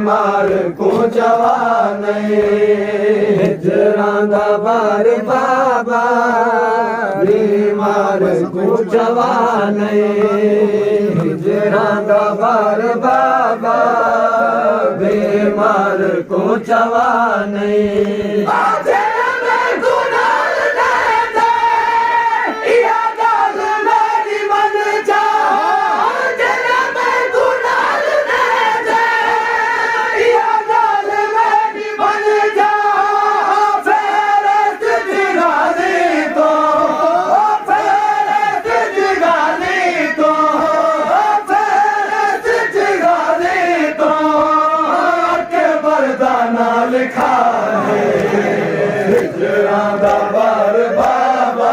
बीमार को जवान हिजरां दा बार बाबा बीमार को जवान हिजरां दा बार बाबा बीमार को जवान लिखा है हिजरां दा बार बाबा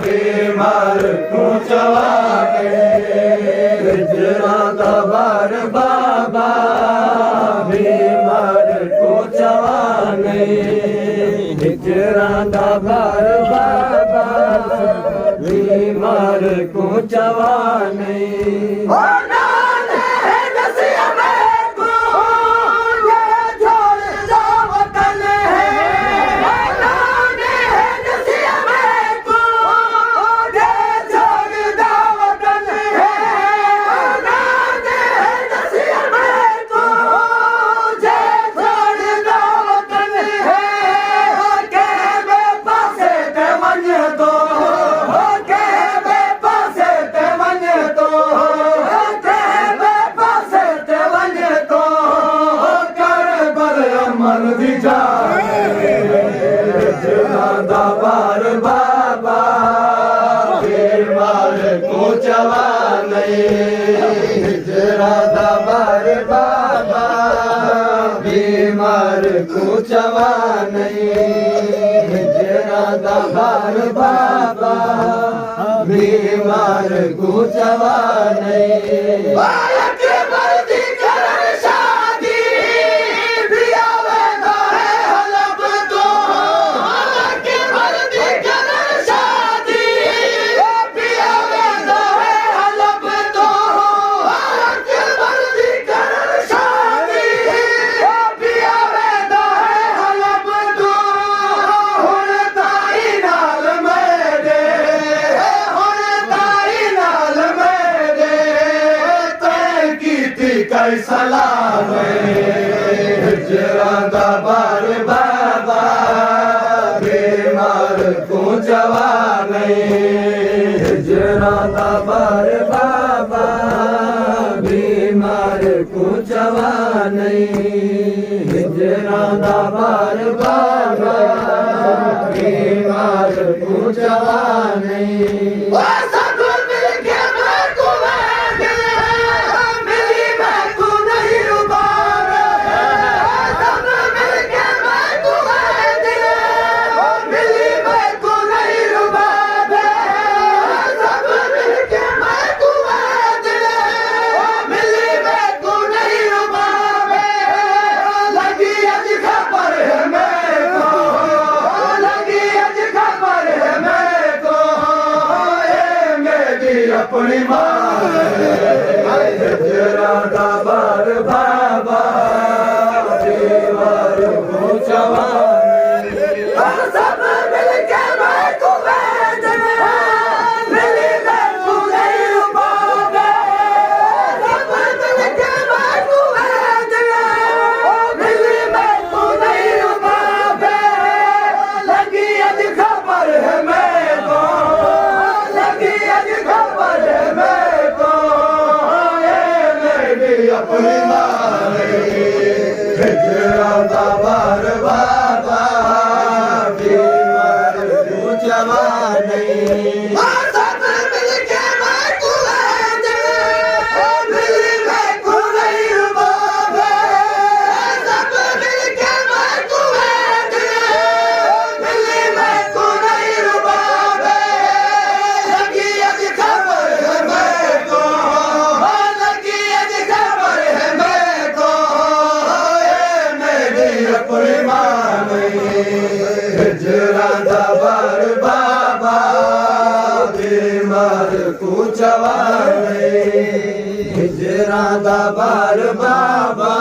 बीमार को जवान हिजरां दा बार बाबा बीमार को जवान हिजरां दा बार बाबा बीमार को जवान हिजरां दा बार बाबा बीमार को जवान हिजरां दा बार बाबा बीमार को जवान हिजरां दा बार बाबा बीमार को जवान सलाम हिजरां दा बार बाबा बीमार को जवान हिजरां दा बार बाबा बीमार को जवान हिजरां दा बार बाबा बीमार को जवान अपनी मां हिजरां दा बार बाबा बीमार को जवान सब मिल के मैं को मिली मैं को नहीं रुबाबे सब मिल के मैं को मिली मैं को नहीं रुबाबे लगी अज खबर है मैं को लगी अज खबर है मैं को अपनी मां हिजरां दा बार बाबा बीमार को जवान सब मिल के मैं को मिली मैं को नहीं रुबाबे सब मिल के मैं को मिली मैं को नहीं रुबाबे लगी अज खबर है मैं को लगी अज खबर है मैं को अपनी मां हिजरां दा बार बाबा बीमार को जवान हिजरां दा बार बाबा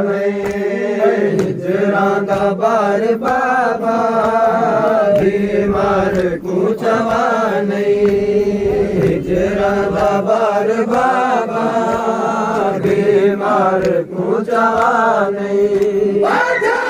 नहीं हिजरां दा बार बाबा बीमार कूचवा नहीं हिजरां दा बार बाबा बीमार कूचवा नहीं